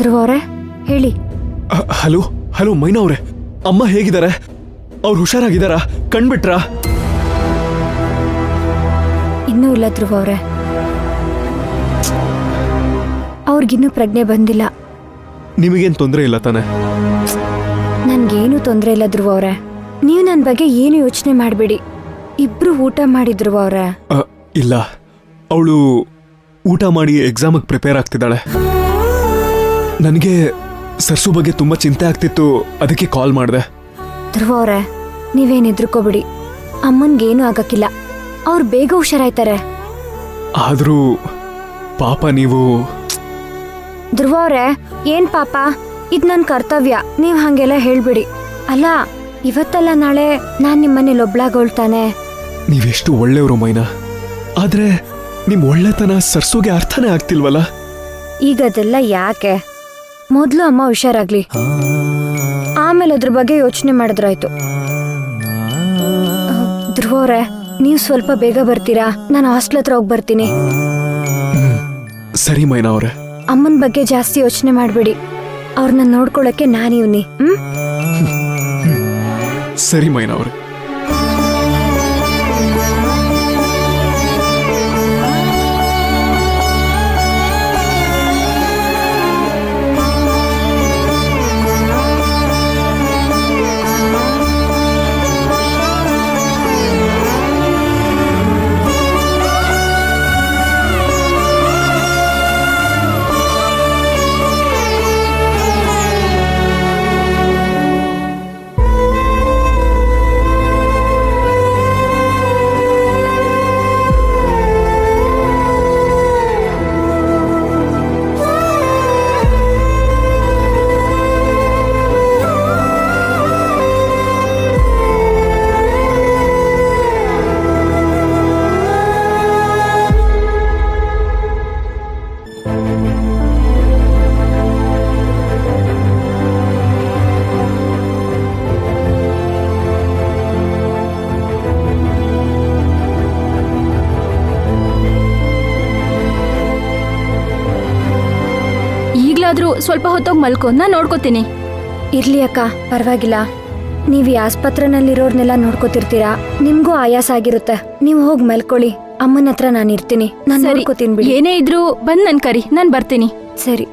ಧ್ರುವ ಅವರೇ ಹೇಳಿ. Hello hello ಮೈನಾ ಅವರೇ, ಅಮ್ಮ ಹೇಗಿದ್ದಾರೆ? ಅವ್ರು ಹುಷಾರಾಗಿದ್ದಾರಾ? ಕಣ್ಬಿಟ್ರಾ? ಇನ್ನೂ ಇಲ್ಲ ಧ್ರುವ ಅವರೇ, ಅವ್ರಿಗಿನ್ನೂ ಪ್ರಜ್ಞೆ ಬಂದಿಲ್ಲ. ನಿಮಗೇನು ತೊಂದರೆ ಇಲ್ಲ ತಾನೆ? ನನ್ಗೇನು ತೊಂದರೆ ಇಲ್ಲ ಧ್ರುವ ಅವರೇ, ನೀವು ನನ್ನ ಬಗ್ಗೆ ಏನು ಯೋಚನೆ ಮಾಡಬೇಡಿ. ಇಬ್ರು ಊಟ ಮಾಡಿ ಧ್ರುವ ಅವರೇ. ಇಲ್ಲ, ಅವಳು ಊಟ ಮಾಡಿ ಎಕ್ಸಾಮಿಗೆ ಪ್ರಿಪೇರ್ ಆಗ್ತಿದ್ದಾಳೆ. ನನಗೆ ಸರ್ಸು ಬಗ್ಗೆ ತುಂಬ ಚಿಂತೆ ಆಗ್ತಿತ್ತು, ಅದಕ್ಕೆ ಕಾಲ್ ಮಾಡಿದೆ. ಧ್ರುವ ಅವರೇ ನೀವೇನು ಹೆದರ್ಕೋಬಿಡಿ, ಅಮ್ಮನ್ಗೇನು ಆಗಕ್ಕಿಲ್ಲ, ಅವ್ರು ಬೇಗ ಹುಷಾರಾಯ್ತಾರೆ. ಆದರೂ ಪಾಪ ನೀವು. ಧ್ರುವ ಅವರೇ ಏನ್ ಪಾಪ, ಇದು ನನ್ನ ಕರ್ತವ್ಯ, ನೀವು ಹಾಗೆಲ್ಲ ಹೇಳ್ಬಿಡಿ. ಅಲ್ಲ ಇವತ್ತಲ್ಲ ನಾಳೆ ನಾನು ನಿಮ್ಮನೇಲಿ ಒಬ್ಳಾಗೋಳ್ತಾನೆ. ನೀವೆಷ್ಟು ಒಳ್ಳೆಯವರು ಮೈನಾ, ಆದ್ರೆ ನಿಮ್ ಒಳ್ಳೆತನ ಸರ್ಸುಗೆ ಅರ್ಥನೇ ಆಗ್ತಿಲ್ವಲ್ಲ. ಈಗ ಅದೆಲ್ಲ ಯಾಕೆ, ಮೊದಲು ಅಮ್ಮ ಹುಷಾರಾಗ್ಲಿ, ಆಮೇಲೆ ಅದ್ರ ಬಗ್ಗೆ ಯೋಚನೆ ಮಾಡಿದ್ರಾಯ್ತು. ಧ್ರುವ ಅವರೇ ನೀವು ಸ್ವಲ್ಪ ಬೇಗ ಬರ್ತೀರಾ? ನಾನು ಹಾಸ್ಟೆಲ್ ಹತ್ರ ಹೋಗಿ ಬರ್ತೀನಿ. ಸರಿ ಮೈನಾ ಅವರೇ. ಅಮ್ಮನ ಬಗ್ಗೆ ಜಾಸ್ತಿ ಯೋಚನೆ ಮಾಡಬೇಡಿ, ಅವ್ರನ್ನ ನೋಡ್ಕೊಳಕ್ಕೆ ನಾನಿವ್ನಿ. ಸರಿ ಮೈನಾ ಅವರೇ. ಈಗ್ಲಾದ್ರೂ ಸ್ವಲ್ಪ ಹೊತ್ತೋಗಿ ಮಲ್ಕೊ, ನಾನು ನೋಡ್ಕೋತೀನಿ. ಇರ್ಲಿ ಅಕ್ಕ, ಪರವಾಗಿಲ್ಲ. ನೀವು ಈ ಆಸ್ಪತ್ರೆನಲ್ಲಿರೋರ್ನೆಲ್ಲ ನೋಡ್ಕೋತಿರ್ತೀರಾ, ನಿಮ್ಗೂ ಆಯಾಸ ಆಗಿರುತ್ತೆ. ನೀವು ಹೋಗಿ ಮಲ್ಕೊಳ್ಳಿ, ಅಮ್ಮನ ಹತ್ರ ನಾನು ಇರ್ತೀನಿ, ನಾನು ನೋಡ್ಕೋತೀನಿ ಬಿಡಿ. ಏನೇ ಇದ್ರೂ ಬಂದ್ ನನ್ ಕರಿ, ನಾನು ಬರ್ತೀನಿ. ಸರಿ.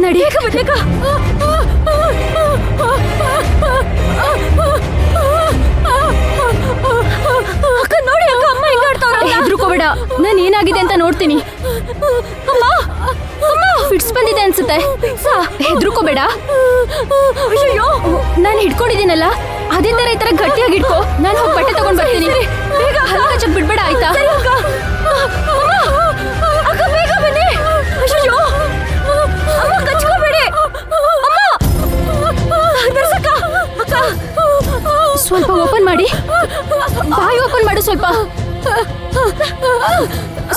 ನಡಿ. ಹೆದ್ರುಕೋಬೇಡ, ನಾನು ಏನಾಗಿದೆ ಅಂತ ನೋಡ್ತೀನಿ. ಫಿಟ್ಸ್ ಬಂದಿದೆ ಅನ್ಸುತ್ತೆ. ಹೆದ್ರುಕೋಬೇಡ, ನಾನು ಹಿಡ್ಕೊಂಡಿದ್ದೀನಲ್ಲ ಅದೇ ತರ ಈ ತರ ಗಟ್ಟಿಯಾಗಿ ಹಿಡ್ಕೋ. ನಾನು ಹೋಗಿ ಬಟ್ಟೆ ತಗೊಂಡ್ ಬರ್ತೀನಿ. ಹಲ್ಕ ಬಿಡ್ಬೇಡ ಆಯ್ತಾ? ಸ್ವಲ್ಪ ಓಪನ್ ಮಾಡಿ, ಬಾಯಿ ಓಪನ್ ಮಾಡು. ಸ್ವಲ್ಪ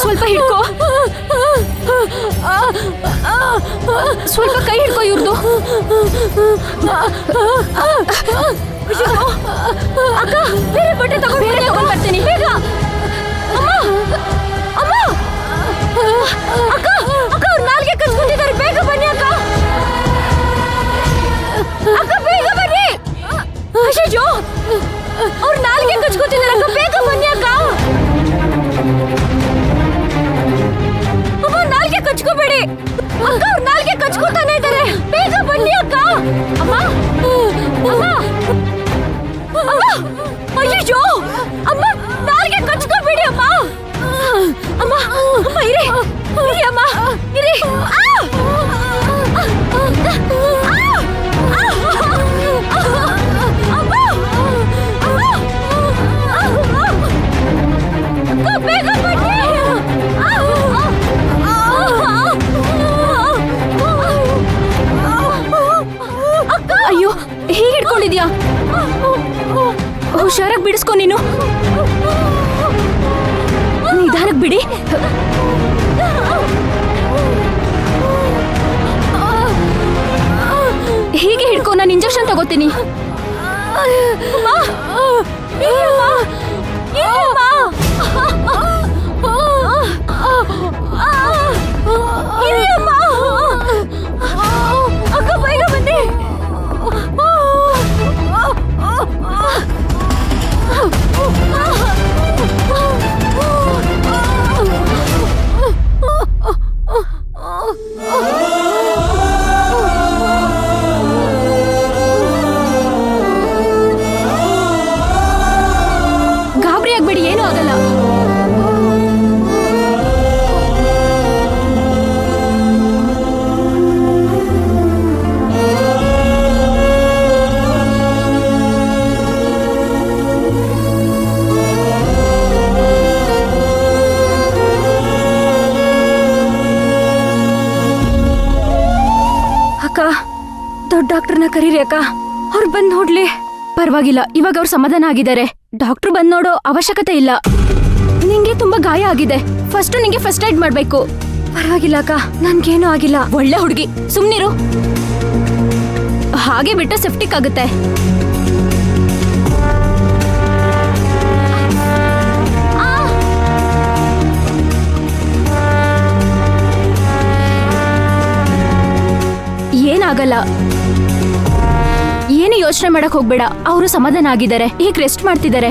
ಸ್ವಲ್ಪ ಹಿಡ್ಕೋ, ಸ್ವಲ್ಪ ಕೈ ಹಿಡ್ಕೋ ಇವ್ರದ್ದು. ಅಕ್ಕ ಬೇರೆ ಬಟ್ಟೆ ತಗೊಂಡ್ ಬರ್ತೀನಿ. ಅಕ್ಕ ಅಕ್ಕ ಅವ್ರ ನಾಲ್ಗೆ ಕಚ್ಕೊಂಡಿದ್ದಾರೆ, ಬೇಗ ಬನ್ನಿ ಅಕ್ಕ. ಅಕ್ಕ ಬೇಗ ಬನ್ನಿ. ಅಯ್ಯೋ ಅವ್ರ ನಾಲ್ಗೆ ಕಚ್ಕೊತಿದ್ದಾರೆ ಅಕ್ಕ, ಬೇಗ ಬನ್ನಿ ಅಕ್ಕ. ಅಕ್ಕ ಅವ್ರ ನಾಲ್ಗೆ ಕಚ್ಕೊತಾನೆ ಇದ್ದಾರೆ. ಬೇಗ ಬನ್ನಿ ಅಕ್ಕ. ಅಮ್ಮ ಅಮ್ಮ ಅಮ್ಮ ಅಯ್ಯೋ ಅಮ್ಮ ನಾಲ್ಗೆ ಕಚ್ಕೊಬೇಡಿ ಅಮ್ಮ. ಅಮ್ಮ ಅಮ್ಮ ಇರಿ ಇರಿ ಅಮ್ಮ ಇರಿ. ಬೇಗ ಬನ್ನಿ. ಅಯ್ಯೋ ಹೀಗೆ ಹಿಡ್ಕೊಂಡಿದ್ಯಾ? ಹುಷಾರಾಗಿ ಬಿಡಿಸ್ಕೊ ನೀನು. ನಿಧಾನಕ್ಕೆ ಬಿಡಿ. ಹೀಗೆ ಹಿಡ್ಕೊ, ನಾನು ಇಂಜೆಕ್ಷನ್ ತಗೋತೀನಿ. ಅಕ್ಕ ಬೇಗ ಬನ್ನಿ. ಗಾಬರಿ ಆಗ್ಬೇಡಿ, ಏನೂ ಆಗಲ್ಲ. ಅಕ್ಕ ದೊಡ್ಡ ಡಾಕ್ಟರ್ನ ಕರೀರಿ ಅಕ್ಕ, ಅವ್ರು ಬಂದ್ ನೋಡ್ಲಿ. ಪರವಾಗಿಲ್ಲ, ಇವಾಗ ಅವ್ರು ಸಮಾಧಾನ ಆಗಿದ್ದಾರೆ. ಡಾಕ್ಟರ್ ಬಂದ್ ನೋಡೋ ಅವಶ್ಯಕತೆ ಇಲ್ಲ. ನಿಂಗೆ ತುಂಬಾ ಗಾಯ ಆಗಿದೆ. ನಿಂಗೆ ಫಸ್ಟ್ ಏಡ್ ಮಾಡ್ಬೇಕು. ಪರವಾಗಿಲ್ಲ ಅಕ್ಕ, ನನ್ಗೇನು ಆಗಿಲ್ಲ. ಒಳ್ಳೆ ಹುಡುಗಿ, ಸುಮ್ನಿರು. ಹಾಗೆ ಬಿಟ್ರೆ ಸೆಪ್ಟಿಕ್ ಆಗುತ್ತೆ. ಏನಾಗಲ್ಲ, ಏನು ಯೋಚನೆ ಮಾಡಕ್ ಹೋಗ್ಬೇಡ. ಅವರು ಸಮಾಧಾನ ಆಗಿದ್ದಾರೆ, ಈಗ ರೆಸ್ಟ್ ಮಾಡ್ತಿದ್ದಾರೆ.